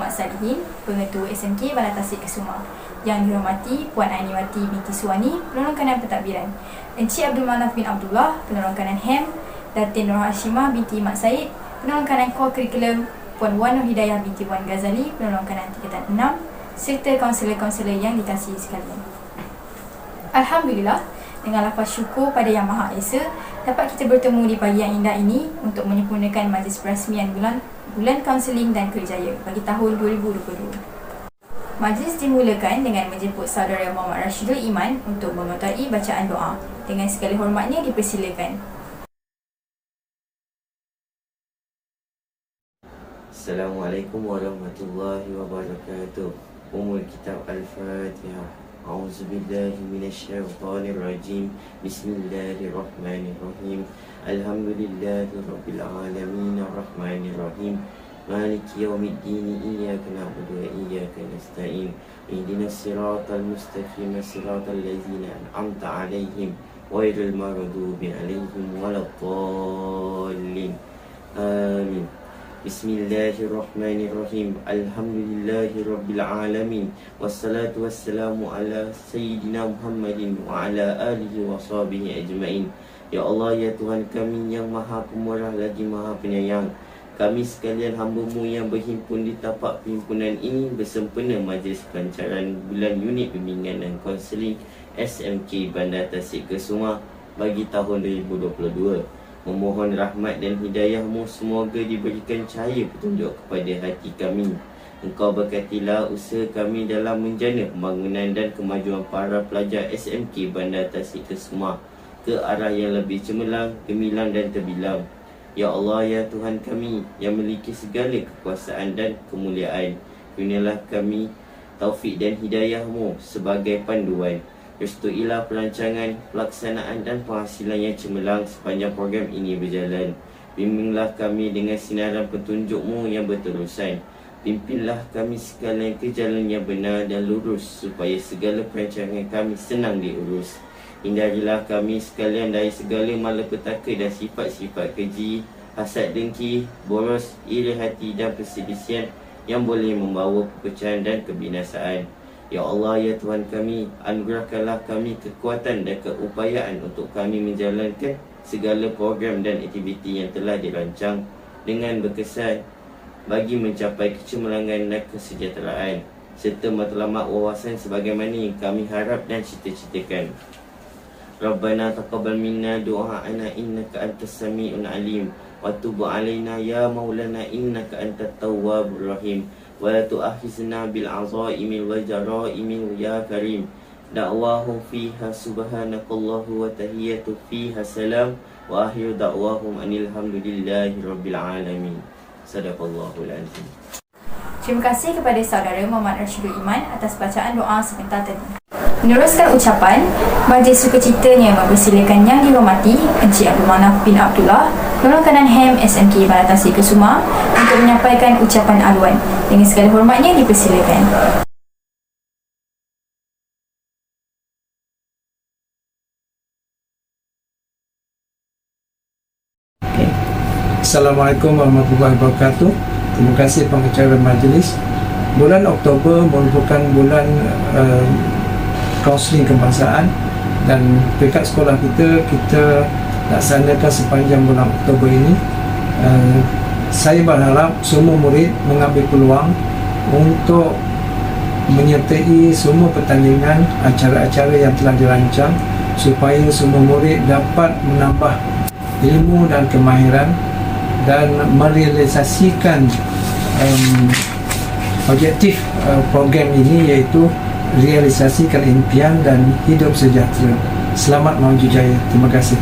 Muhammad Salihin, Pengetua SMK Bandar Tasik Kesuma. Yang dihormati Puan Ainiwati binti Suwani, Penolong Kanan Pentadbiran, Encik Abdul Manaf bin Abdullah, Penolong Kanan HEM, Datin Nur Hashimah binti Mat Said, Penolong Kanan Core Curriculum, Puan Wan Nur Hidayah binti Wan Ghazali, Penolong Kanan Tingkatan 6, serta kaunselor-kaunselor yang dikasihi sekalian. Alhamdulillah, dengan lafaz syukur pada Yang Maha Esa, dapat kita bertemu di pagi yang indah ini untuk menyempurnakan majlis perasmian bulan kaunseling dan kerjaya bagi tahun 2022. Majlis dimulakan dengan menjemput saudara Muhammad Rashidul Iman untuk memerintahai bacaan doa. Dengan segala hormatnya dipersilakan. Assalamualaikum warahmatullahi wabarakatuh. Umul Kitab Al-Fatihah. A'udzubillahi minasyaitonirrajim. Bismillahirrahmanirrahim. Alhamdulillahi rabbil alamin arrahmanirrahim. Maliki yaumiddin, iyyaka na'budu wa iyyaka nasta'in. Ihdinas siratal mustaqim, siratal ladzina an'amta 'alaihim ghairil maghdubi 'alaihim waladdallin. Amin. Bismillahirrahmanirrahim. Alhamdulillahi rabbil alamin. Wassalatu wassalamu ala sayyidina Muhammadin wa ala alihi wa sahbihi ajma'in. Ya Allah, ya Tuhan kami yang Maha Pemurah lagi Maha Penyayang, kami sekalian hamba-Mu yang berhimpun di tapak perhimpunan ini bersempena majlis pelancaran bulan unit bimbingan dan kaunseling SMK Bandar Tasik Kesuma bagi tahun 2022. Memohon rahmat dan hidayah-Mu semoga diberikan cahaya petunjuk kepada hati kami. Engkau berkatilah usaha kami dalam menjana pembangunan dan kemajuan para pelajar SMK Bandar Tasik Kesuma ke arah yang lebih cemerlang, gemilang dan terbilang. Ya Allah, ya Tuhan kami yang memiliki segala kekuasaan dan kemuliaan, kurnialah kami taufik dan hidayah-Mu sebagai panduan. Restuilah perancangan, pelaksanaan dan penghasilan yang cemerlang sepanjang program ini berjalan. Bimbinglah kami dengan sinaran petunjuk-Mu yang berterusan. Pimpinlah kami sekalian ke jalan yang benar dan lurus supaya segala perancangan kami senang diurus. Hindarilah kami sekalian dari segala malapetaka dan sifat-sifat keji, hasad dengki, boros, iri hati dan perselisihan yang boleh membawa perpecahan dan kebinasaan. Ya Allah, ya Tuhan kami, anugerahkanlah kami kekuatan dan keupayaan untuk kami menjalankan segala program dan aktiviti yang telah dirancang dengan berkesan bagi mencapai kecemerlangan dan kesejahteraan serta matlamat wawasan sebagaimana yang kami harap dan cita-citakan. Rabbana taqabbal minna du'a'ana innaka antas sami'un alim wa tub 'alaina ya maulana innaka antat tawwabur rahim wa la tu'akhizna bil 'azaimi wal jara'imi ya karim. Da'wahum fiha subhanakallahu wa tahiyyatu fiha salam wa akhiru da'wahum anil hamdulillahi rabbil alamin. Sadaqallahul azim. Terima kasih kepada saudara Muhammad Rashidul Iman atas bacaan doa sebentar tadi. Meneruskan ucapan, majlis sukacitanya mempersilakan yang dihormati Encik Abdul Manaf bin Abdullah, Penolong Kanan HEM SMK Bandar Tasik Kesuma untuk menyampaikan ucapan aluan. Dengan segala hormatnya dipersilakan. Assalamualaikum warahmatullahi wabarakatuh. Terima kasih pengacara majlis. Bulan Oktober merupakan bulan kaunseling kebangsaan dan peringkat sekolah kita laksanakan sepanjang bulan Oktober ini. Saya berharap semua murid mengambil peluang untuk menyertai semua pertandingan acara-acara yang telah dirancang supaya semua murid dapat menambah ilmu dan kemahiran dan merealisasikan objektif program ini, iaitu realisasikan impian dan hidup sejahtera. Selamat maju jaya. Terima kasih.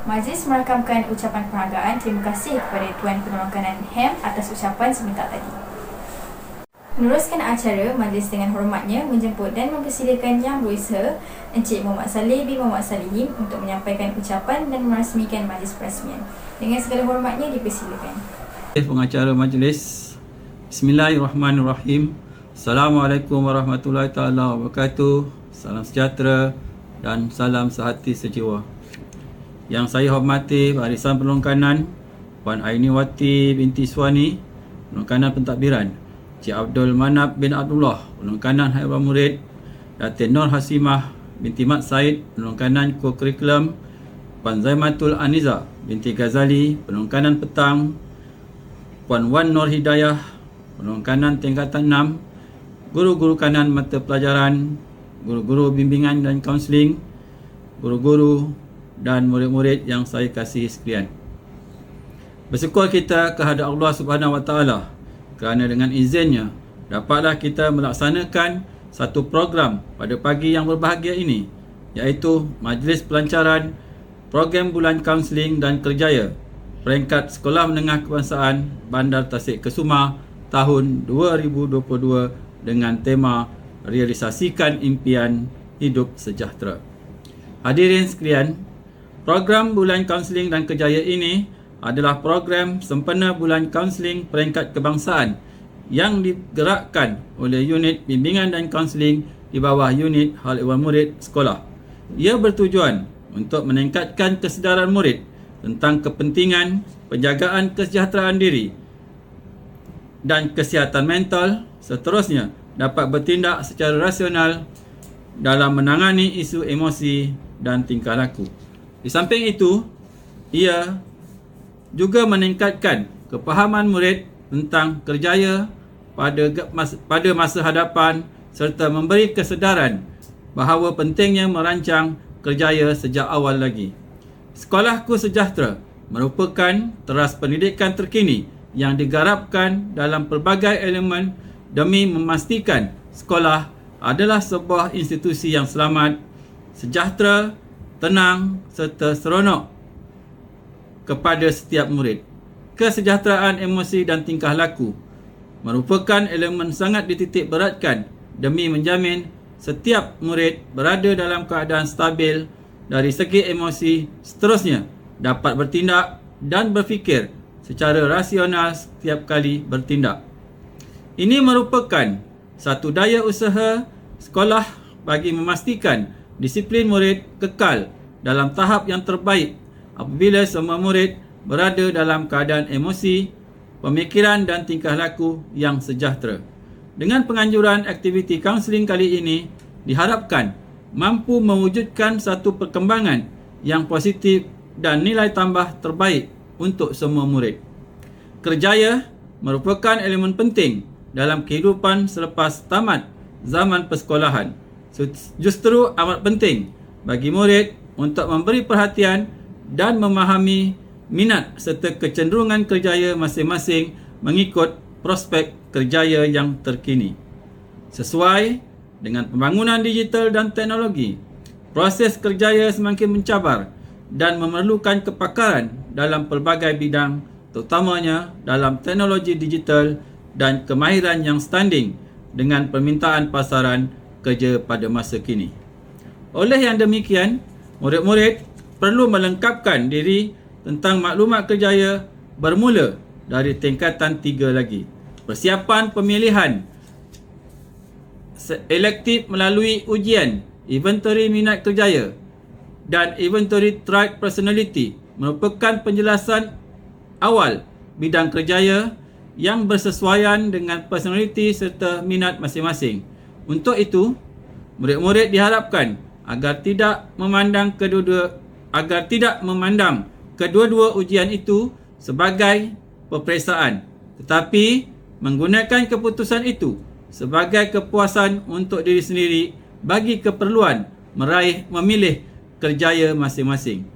Majlis merakamkan ucapan penghargaan. Terima kasih kepada Tuan Penolong Kanan HEM atas ucapan sebentar tadi. Meneruskan acara, majlis dengan hormatnya menjemput dan mempersilakan Yang Berusaha Encik Muhammad Saleh bin Muhammad Salihin untuk menyampaikan ucapan dan merasmikan majlis perasmian. Dengan segala hormatnya dipersilakan. Pengacara majlis, Bismillahirrahmanirrahim. Assalamualaikum warahmatullahi taala wabarakatuh. Salam sejahtera dan salam sehati sejiwa. Yang saya hormati Barisan Penolong Kanan Puan Ainiwati binti Suwani, penolong kanan pentadbiran, Cik Abdul Manap bin Abdullah, penolong kanan haiwan murid, Datin Nur Hasimah binti Mat Said, penolong kanan co-curriculum, Puan Zaimatul Aniza binti Ghazali, penolong kanan petang, Puan Wan Nur Hidayah, penolong kanan tingkatan 6, guru-guru kanan mata pelajaran, guru-guru bimbingan dan kaunseling, guru-guru dan murid-murid yang saya kasihi sekalian. Bersyukur kita kehadrat Allah Subhanahu Wa Taala kerana dengan izinnya dapatlah kita melaksanakan satu program pada pagi yang berbahagia ini, iaitu Majlis Pelancaran Program Bulan Kaunseling dan Kerjaya peringkat Sekolah Menengah Kebangsaan Bandar Tasik Kesuma tahun 2022 dengan tema Realisasikan Impian Hidup Sejahtera. Hadirin sekalian, program Bulan Kaunseling dan Kerjaya ini adalah program sempena Bulan Kaunseling Peringkat Kebangsaan yang digerakkan oleh Unit Bimbingan dan Kaunseling di bawah Unit Hal Ehwal Murid Sekolah. Ia bertujuan untuk meningkatkan kesedaran murid tentang kepentingan penjagaan kesejahteraan diri dan kesihatan mental, seterusnya dapat bertindak secara rasional dalam menangani isu emosi dan tingkah laku. Di samping itu, ia juga meningkatkan kepahaman murid tentang kerjaya pada masa hadapan serta memberi kesedaran bahawa pentingnya merancang kerjaya sejak awal lagi. Sekolahku Sejahtera merupakan teras pendidikan terkini yang digarapkan dalam pelbagai elemen demi memastikan sekolah adalah sebuah institusi yang selamat, sejahtera, tenang serta seronok kepada setiap murid. Kesejahteraan emosi dan tingkah laku merupakan elemen sangat dititik beratkan demi menjamin setiap murid berada dalam keadaan stabil dari segi emosi, seterusnya dapat bertindak dan berfikir secara rasional setiap kali bertindak. Ini merupakan satu daya usaha sekolah bagi memastikan disiplin murid kekal dalam tahap yang terbaik apabila semua murid berada dalam keadaan emosi, pemikiran dan tingkah laku yang sejahtera. Dengan penganjuran aktiviti kaunseling kali ini, diharapkan mampu mewujudkan satu perkembangan yang positif dan nilai tambah terbaik untuk semua murid. Kerjaya merupakan elemen penting dalam kehidupan selepas tamat zaman persekolahan. Justru amat penting bagi murid untuk memberi perhatian dan memahami minat serta kecenderungan kerjaya masing-masing mengikut prospek kerjaya yang terkini. Sesuai dengan pembangunan digital dan teknologi, proses kerjaya semakin mencabar dan memerlukan kepakaran dalam pelbagai bidang, terutamanya dalam teknologi digital dan kemahiran yang standing dengan permintaan pasaran kerja pada masa kini. Oleh yang demikian, murid-murid perlu melengkapkan diri tentang maklumat kerjaya bermula dari tingkatan 3 lagi. Persiapan pemilihan elektif melalui ujian inventory minat kerjaya dan inventory trait personality merupakan penjelasan awal bidang kerjaya yang bersesuaian dengan personaliti serta minat masing-masing. Untuk itu, murid-murid diharapkan agar tidak memandang kedua-dua ujian itu sebagai peperiksaan, tetapi menggunakan keputusan itu sebagai kepuasan untuk diri sendiri bagi keperluan memilih kerjaya masing-masing.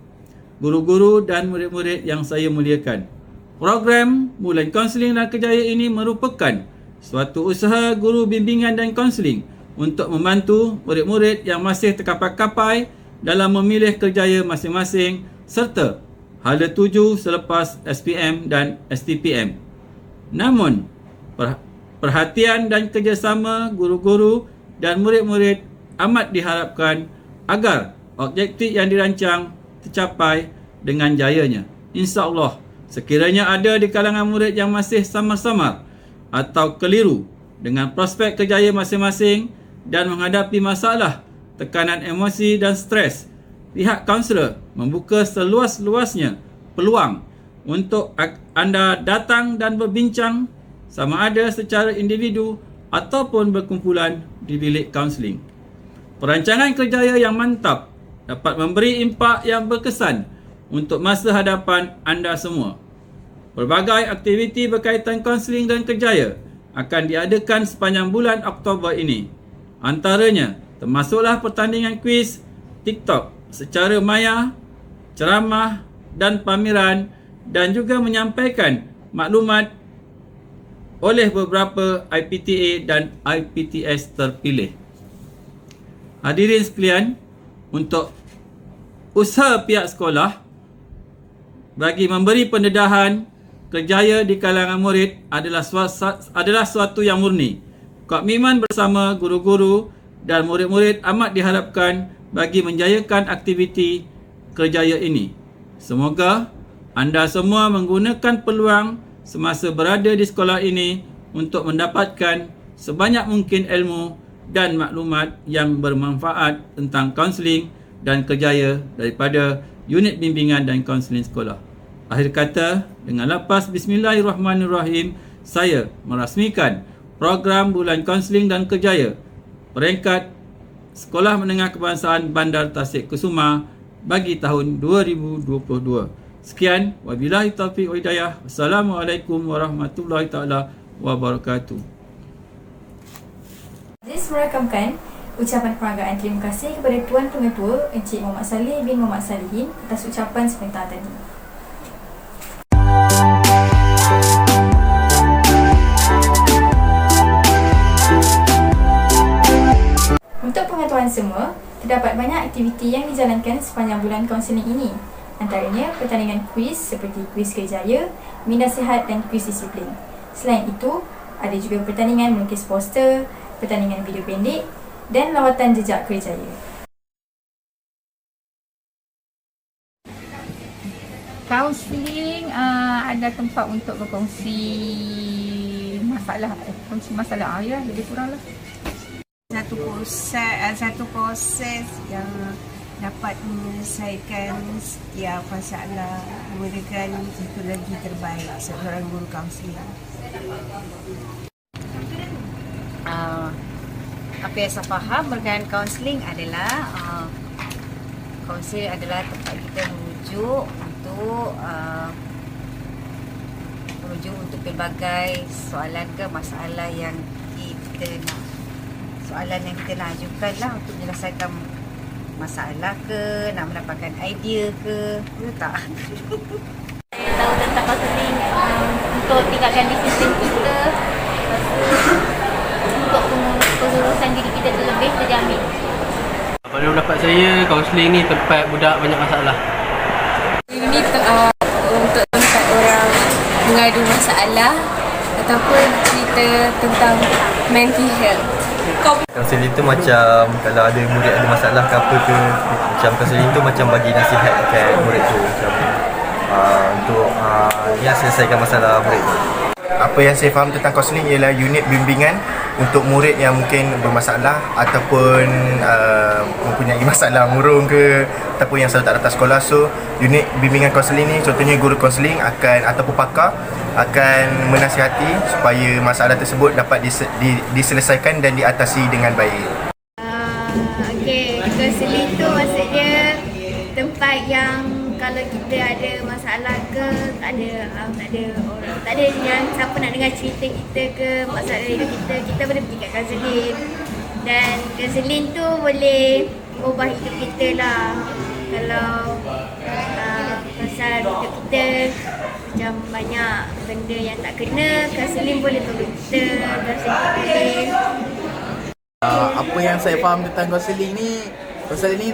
Guru-guru dan murid-murid yang saya muliakan, program Bulan Kaunseling dan Kerjaya ini merupakan suatu usaha guru bimbingan dan kaunseling untuk membantu murid-murid yang masih terkapai-kapai dalam memilih kerjaya masing-masing serta hala tuju selepas SPM dan STPM. Namun, perhatian dan kerjasama guru-guru dan murid-murid amat diharapkan agar objektif yang dirancang tercapai dengan jayanya. InsyaAllah, sekiranya ada di kalangan murid yang masih samar-samar atau keliru dengan prospek kerjaya masing-masing dan menghadapi masalah tekanan emosi dan stres, pihak kaunselor membuka seluas-luasnya peluang untuk anda datang dan berbincang sama ada secara individu ataupun berkumpulan di bilik kaunseling. Perancangan kerjaya yang mantap dapat memberi impak yang berkesan untuk masa hadapan anda semua. Berbagai aktiviti berkaitan kaunseling dan kerjaya akan diadakan sepanjang bulan Oktober ini. Antaranya termasuklah pertandingan kuis TikTok secara maya, ceramah dan pameran, dan juga menyampaikan maklumat oleh beberapa IPTA dan IPTS terpilih. Hadirin sekalian, untuk usaha pihak sekolah bagi memberi pendedahan kerjaya di kalangan murid adalah suatu yang murni. Komitmen bersama guru-guru dan murid-murid amat diharapkan bagi menjayakan aktiviti kerjaya ini. Semoga anda semua menggunakan peluang semasa berada di sekolah ini untuk mendapatkan sebanyak mungkin ilmu dan maklumat yang bermanfaat tentang kaunseling dan kerjaya daripada unit bimbingan dan kaunseling sekolah. Akhir kata, dengan lapas Bismillahirrahmanirrahim, saya merasmikan program Bulan Kaunseling dan Kerjaya peringkat Sekolah Menengah Kebangsaan Bandar Tasik Kusuma bagi tahun 2022. Sekian, wabillahi taufiq wa hidayah. Wassalamualaikum warahmatullahi taala wabarakatuh. Aziz merakamkan ucapan penghargaan terima kasih kepada Tuan Pengetua Encik Muhammad Saleh bin Muhammad Salihin atas ucapan sebentar tadi. Untuk pengetahuan semua, terdapat banyak aktiviti yang dijalankan sepanjang bulan kaunseling ini. Antaranya pertandingan kuis seperti kuis kerjaya, minda sihat dan kuis disiplin. Selain itu, ada juga pertandingan melukis poster, pertandingan video pendek dan lawatan jejak kerjaya. Kaunseling ada tempat untuk berkongsi masalah ya, lebih kurang lah. Satu proses yang dapat menyelesaikan setiap masalah, memberikan psikologi terbaik seorang guru kaunseling. Apa yang saya faham berkaitan kaunseling adalah kaunseling adalah tempat kita merujuk untuk pelbagai soalan ke masalah yang kita nak ajukan lah untuk menyelesaikan masalah ke, nak mendapatkan idea ke, betul tak? Saya tahu tentang kaunseling untuk tingkatkan disiplin kita, untuk pengurusan diri kita tu lebih terjamin. Pada pendapat saya, kaunseling ni tempat budak banyak masalah. Ini untuk tempat orang mengadu masalah ataupun cerita tentang mental health. Kaunseling tu macam kalau ada murid ada masalah ke apa ke, macam kaunseling tu macam bagi nasihat kat murid tu macam untuk selesaikan masalah murid tu. Apa yang saya faham tentang kaunseling ialah unit bimbingan untuk murid yang mungkin bermasalah ataupun mempunyai masalah murung ke ataupun yang selalu tak datang sekolah. So unit bimbingan kaunseling ni contohnya guru kaunseling ataupun pakar akan menasihati supaya masalah tersebut dapat diselesaikan dan diatasi dengan baik. Kaunseling tu maksudnya tempat yang kalau kita ada masalah ke, tak ada yang siapa nak dengar cerita kita ke, masalah hidup kita boleh pergi kat kaunseling. Dan kaunseling tu boleh ubah hidup kita lah. Kalau pasal hidup kita macam banyak benda yang tak kena, kaunseling boleh tolong kita. Apa yang saya faham tentang kaunseling ni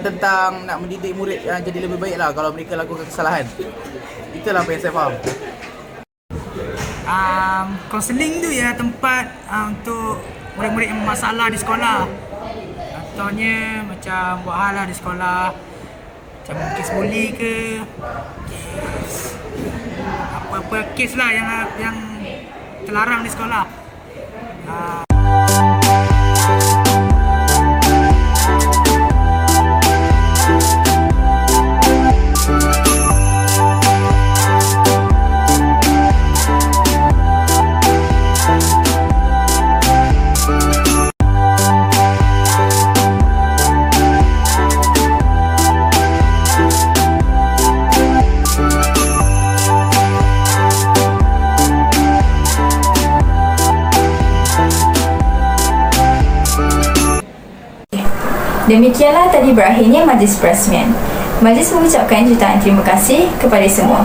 tentang nak mendidik murid yang jadi lebih baik lah kalau mereka lakukan kesalahan. Itulah apa yang saya faham. Kaunseling tu ya tempat untuk murid-murid yang bermasalah di sekolah. Contohnya macam buat hal lah di sekolah, macam kes bully ke, kes apa-apa kes lah yang terlarang di sekolah. Demikianlah tadi berakhirnya majlis perasmian. Majlis mengucapkan jutaan terima kasih kepada semua.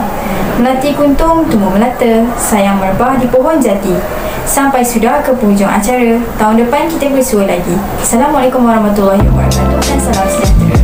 Melati kuntung tumbuh melata, sayang merebah di pohon jati. Sampai sudah ke penghujung acara. Tahun depan kita bersua lagi. Assalamualaikum warahmatullahi wabarakatuh dan salam sejahtera.